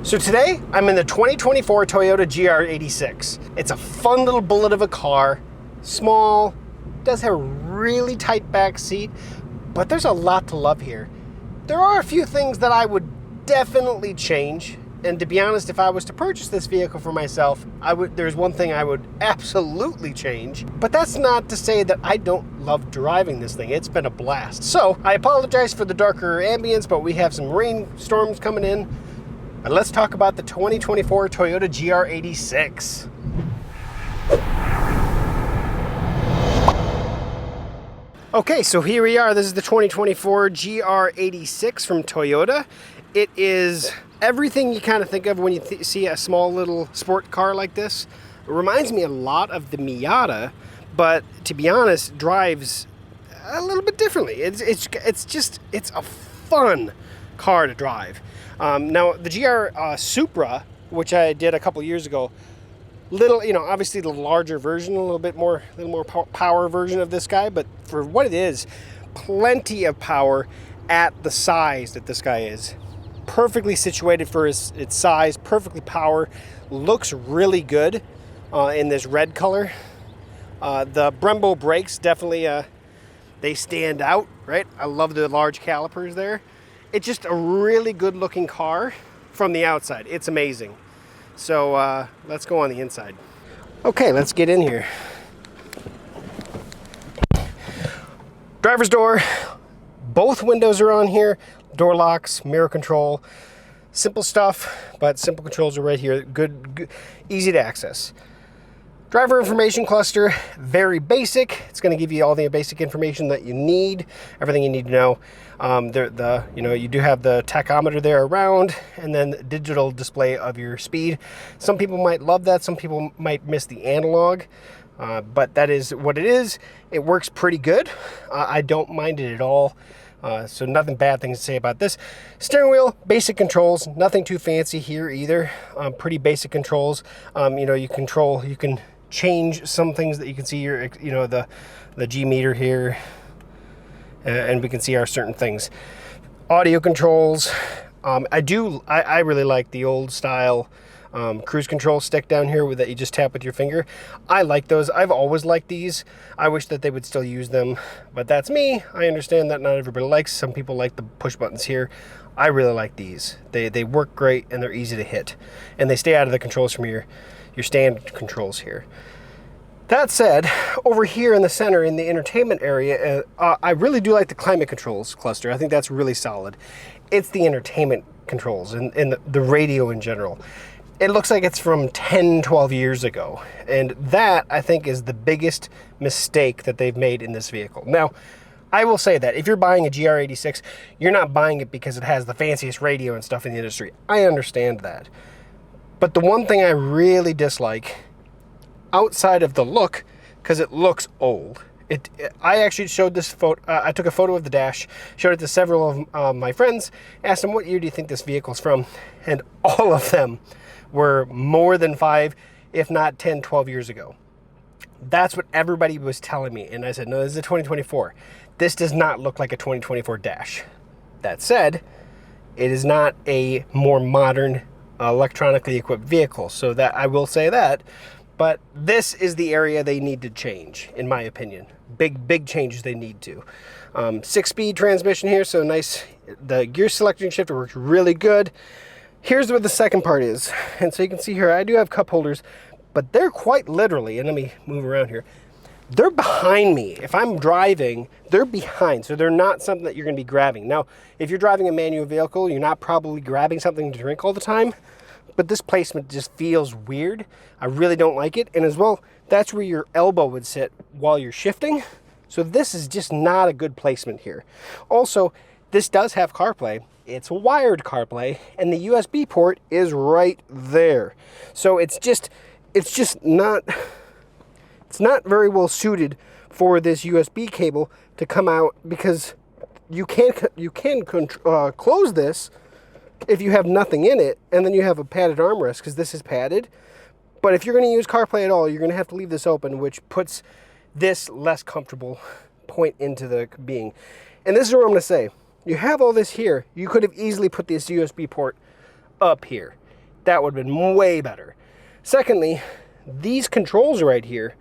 So today, I'm in the 2024 Toyota GR86. It's a fun little bullet of a car, small, does have a really tight back seat, but there's a lot to love here. There are a few things that I would definitely change, and to be honest, if I was to purchase this vehicle for myself, there's one thing I would absolutely change, but that's not to say that I don't love driving this thing. It's been a blast. So I apologize for the darker ambience, but we have some rainstorms coming in. But let's talk about the 2024 Toyota GR86. Okay, so here we are. This is the 2024 GR86 from Toyota. It is everything you kind of think of when you see a small little sport car like this. It reminds me a lot of the Miata, but to be honest, drives a little bit differently. It's a fun car to drive. Now the GR Supra, which I did a couple years ago, obviously the larger version, a little more power version of this guy, but for what it is, plenty of power at the size that this guy is. Perfectly situated for its size, perfectly power, looks really good in this red color. The Brembo brakes definitely they stand out, right? I love the large calipers there. It's just a really good looking car from the outside. It's amazing. So let's go on the inside. Okay, let's get in here. Driver's door, both windows are on here. Door locks, mirror control, simple stuff, but simple controls are right here. Good, easy to access. Driver information cluster, very basic. It's going to give you all the basic information that you need, everything you need to know. You do have the tachometer there around, and then the digital display of your speed. Some people might love that. Some people might miss the analog, but that is what it is. It works pretty good. I don't mind it at all. So nothing bad things to say about this. Steering wheel, basic controls, nothing too fancy here either. Pretty basic controls. You can change some things that you can see here, the G meter here, and we can see our certain things. Audio controls. I really like the old style cruise control stick down here that you just tap with your finger. I like those. I've always liked these. I wish that they would still use them, but that's me. I understand that not everybody likes. Some people like the push buttons here. I really like these. They work great and they're easy to hit, and they stay out of the controls from your standard controls here. That said, over here in the center in the entertainment area, I really do like the climate controls cluster. I think that's really solid. It's the entertainment controls and the radio in general. It looks like it's from 10, 12 years ago. And that, I think, is the biggest mistake that they've made in this vehicle. Now, I will say that if you're buying a GR86, you're not buying it because it has the fanciest radio and stuff in the industry. I understand that. But the one thing I really dislike, outside of the look, because it looks old, I actually showed this photo. I took a photo of the dash, showed it to several of my friends, asked them, what year do you think this vehicle's from? And all of them were more than 5, if not 10, 12 years ago. That's what everybody was telling me. And I said, no, this is a 2024. This does not look like a 2024 dash. That said, it is not a more modern electronically equipped vehicle. So that I will say that. But this is the area they need to change, in my opinion. Big changes they need to. 6-speed transmission here, so nice. The gear selection shifter works really good. Here's what the second part is. And so you can see here, I do have cup holders, but they're quite literally, and let me move around here, they're behind me. If I'm driving, they're behind, so they're not something that you're gonna be grabbing. Now, if you're driving a manual vehicle, you're not probably grabbing something to drink all the time, but this placement just feels weird. I really don't like it. And as well, that's where your elbow would sit while you're shifting. So this is just not a good placement here. Also, this does have CarPlay. It's wired CarPlay, and the USB port is right there. So it's not very well suited for this USB cable to come out, because you can close this if you have nothing in it, and then you have a padded armrest, because this is padded. But if you're going to use CarPlay at all, you're going to have to leave this open, which puts this less comfortable point into the being. And this is what I'm going to say. You have all this here. You could have easily put this USB port up here. That would have been way better. Secondly, these controls right here,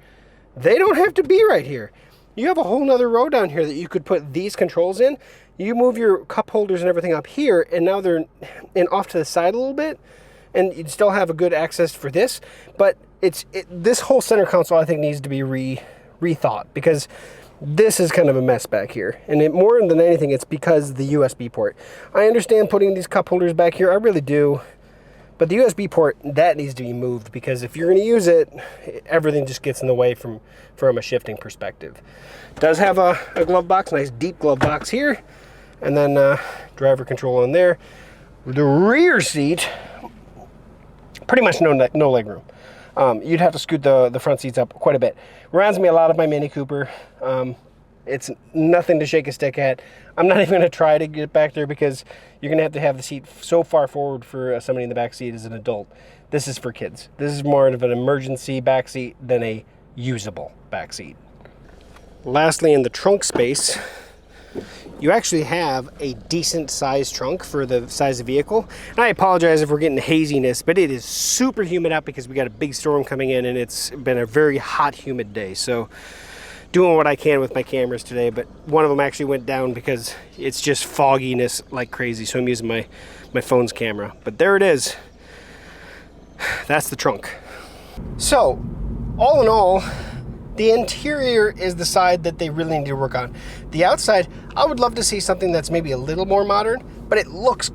they don't have to be right here. You have a whole nother row down here that you could put these controls in. You move your cup holders and everything up here, and now they're off to the side a little bit, and you'd still have a good access for this. But this whole center console, I think, needs to be rethought, because this is kind of a mess back here. And more than anything, it's because of the USB port. I understand putting these cup holders back here, I really do. But the USB port, that needs to be moved, because if you're going to use it, everything just gets in the way from a shifting perspective. It does have a glove box, nice deep glove box here, and then driver control in there. The rear seat, pretty much no leg room. You'd have to scoot the front seats up quite a bit. Reminds me a lot of my Mini Cooper. It's nothing to shake a stick at. I'm not even going to try to get back there, because you're going to have the seat so far forward for somebody in the back seat as an adult. This is for kids. This is more of an emergency back seat than a usable back seat. Lastly, in the trunk space, you actually have a decent sized trunk for the size of the vehicle. And I apologize if we're getting haziness, but it is super humid out because we got a big storm coming in, and it's been a very hot, humid day. So doing what I can with my cameras today, but one of them actually went down because it's just fogginess like crazy. So I'm using my phone's camera, but there it is. That's the trunk. So all in all, the interior is the side that they really need to work on. The outside, I would love to see something that's maybe a little more modern, but it looks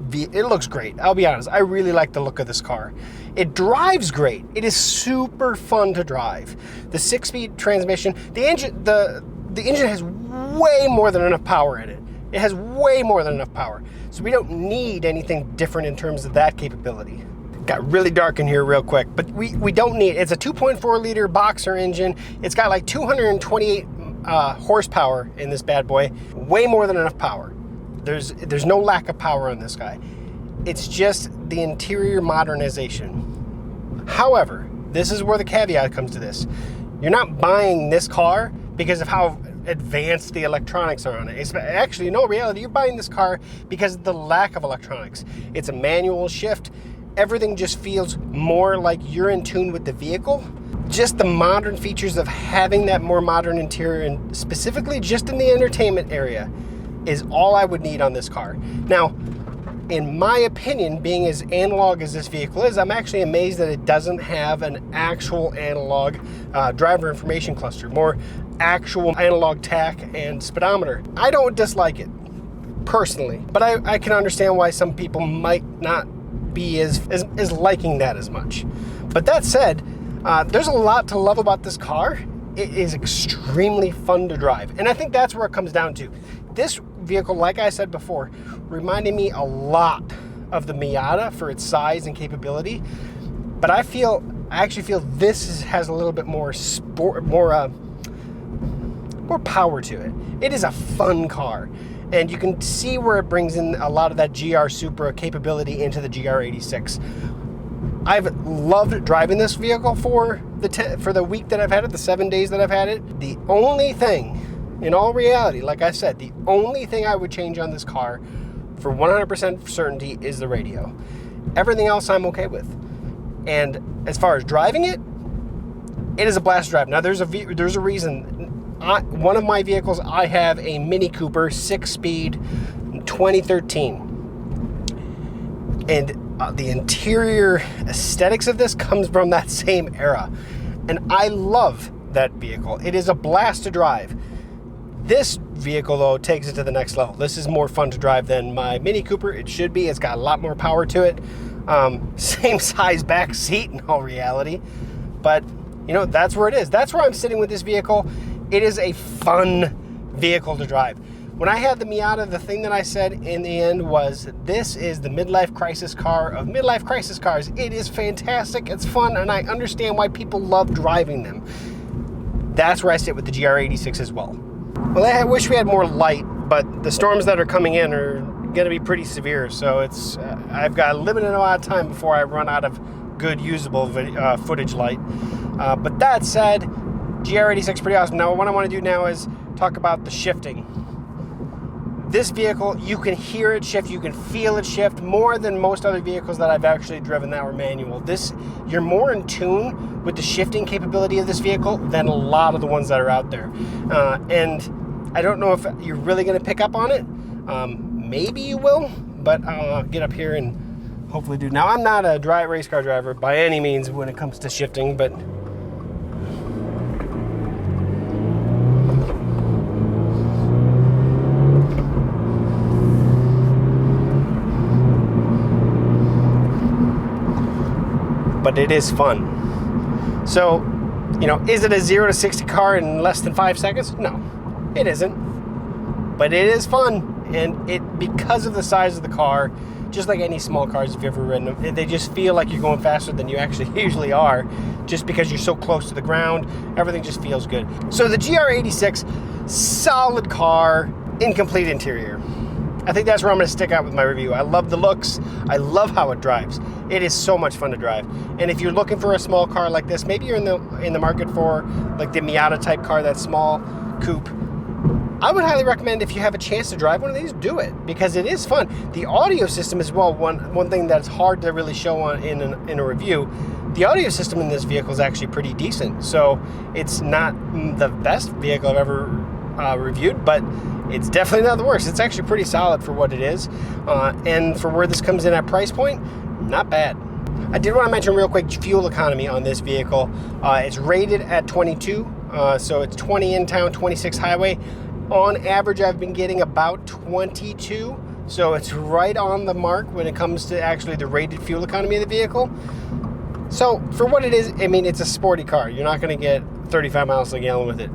great. I'll be honest, I really like the look of this car. It drives great. It is super fun to drive. The 6-speed transmission, the engine has way more than enough power in it. It has way more than enough power. So we don't need anything different in terms of that capability. Got really dark in here real quick, but we don't need, it's a 2.4 liter boxer engine. It's got like 228 horsepower in this bad boy. Way more than enough power. There's no lack of power on this guy. It's just the interior modernization. However, this is where the caveat comes to this. You're not buying this car because of how advanced the electronics are on it. It's actually, in all reality, you're buying this car because of the lack of electronics. It's a manual shift. Everything just feels more like you're in tune with the vehicle. Just the modern features of having that more modern interior, and specifically just in the entertainment area, is all I would need on this car. Now, in my opinion, being as analog as this vehicle is, I'm actually amazed that it doesn't have an actual analog driver information cluster, more actual analog tach and speedometer. I don't dislike it, personally, but I can understand why some people might not be as liking that as much. But that said, there's a lot to love about this car. It is extremely fun to drive, and I think that's where it comes down to. This vehicle, like I said before, reminded me a lot of the Miata for its size and capability, but I actually feel this has a little bit more more power to it. It is a fun car, and you can see where it brings in a lot of that GR Supra capability into the GR86. I've loved driving this vehicle for the week that I've had it, the 7 days that I've had it. The only thing, in all reality, like I said, the only thing I would change on this car for 100% certainty is the radio. Everything else I'm okay with. And as far as driving it, it is a blast to drive. Now there's a reason. One of my vehicles, I have a Mini Cooper 6-speed 2013. And the interior aesthetics of this comes from that same era. And I love that vehicle. It is a blast to drive. This vehicle, though, takes it to the next level. This is more fun to drive than my Mini Cooper. It should be. It's got a lot more power to it. Same size back seat in all reality. But, you know, that's where it is. That's where I'm sitting with this vehicle. It is a fun vehicle to drive. When I had the Miata, the thing that I said in the end was, this is the midlife crisis car of midlife crisis cars. It is fantastic, it's fun, and I understand why people love driving them. That's where I sit with the GR86 as well. Well, I wish we had more light, but the storms that are coming in are going to be pretty severe, so it's I've got a limited amount of time before I run out of good usable footage light. But that said, GR86 pretty awesome. Now what I want to do now is talk about the shifting. This vehicle, you can hear it shift, you can feel it shift more than most other vehicles that I've actually driven that were manual. You're more in tune with the shifting capability of this vehicle than a lot of the ones that are out there. And I don't know if you're really going to pick up on it. Maybe you will, but I'll get up here and hopefully do. Now, I'm not a race car driver by any means when it comes to shifting, but it is fun. So, you know, is it a 0 to 60 car in less than 5 seconds? No, it isn't. But it is fun, and because of the size of the car, just like any small cars, if you've ever ridden them, they just feel like you're going faster than you actually usually are, just because you're so close to the ground. Everything just feels good. So the GR86, solid car, incomplete interior. I think that's where I'm going to stick out with my review. I love the looks. I love how it drives. It is so much fun to drive. And if you're looking for a small car like this, maybe you're in the market for like the Miata type car, that small coupe, I would highly recommend, if you have a chance to drive one of these, do it, because it is fun. The audio system as well, one thing that's hard to really show on in a review, the audio system in this vehicle is actually pretty decent. So it's not the best vehicle I've ever reviewed, but it's definitely not the worst. It's actually pretty solid for what it is, and for where this comes in at price point, not bad. I did want to mention real quick fuel economy on this vehicle. It's rated at 22, so it's 20 in town, 26 highway. On average, I've been getting about 22, so it's right on the mark when it comes to actually the rated fuel economy of the vehicle. So for what it is, I mean, it's a sporty car. You're not going to get 35 miles a gallon with it.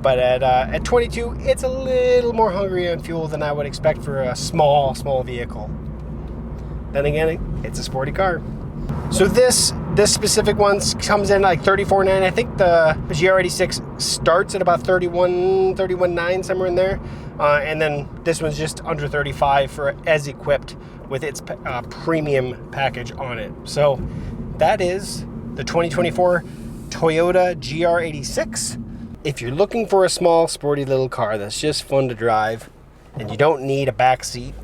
But at 22, it's a little more hungry on fuel than I would expect for a small vehicle. Then again, it's a sporty car. So this specific one comes in like $34,900. I think the GR86 starts at about $31,900, somewhere in there. And then this one's just under $35,000 for as equipped with its premium package on it. So that is the 2024 Toyota GR86. If you're looking for a small, sporty little car that's just fun to drive and you don't need a back seat,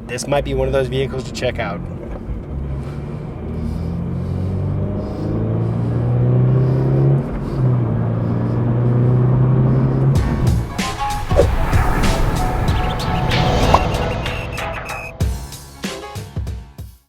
this might be one of those vehicles to check out.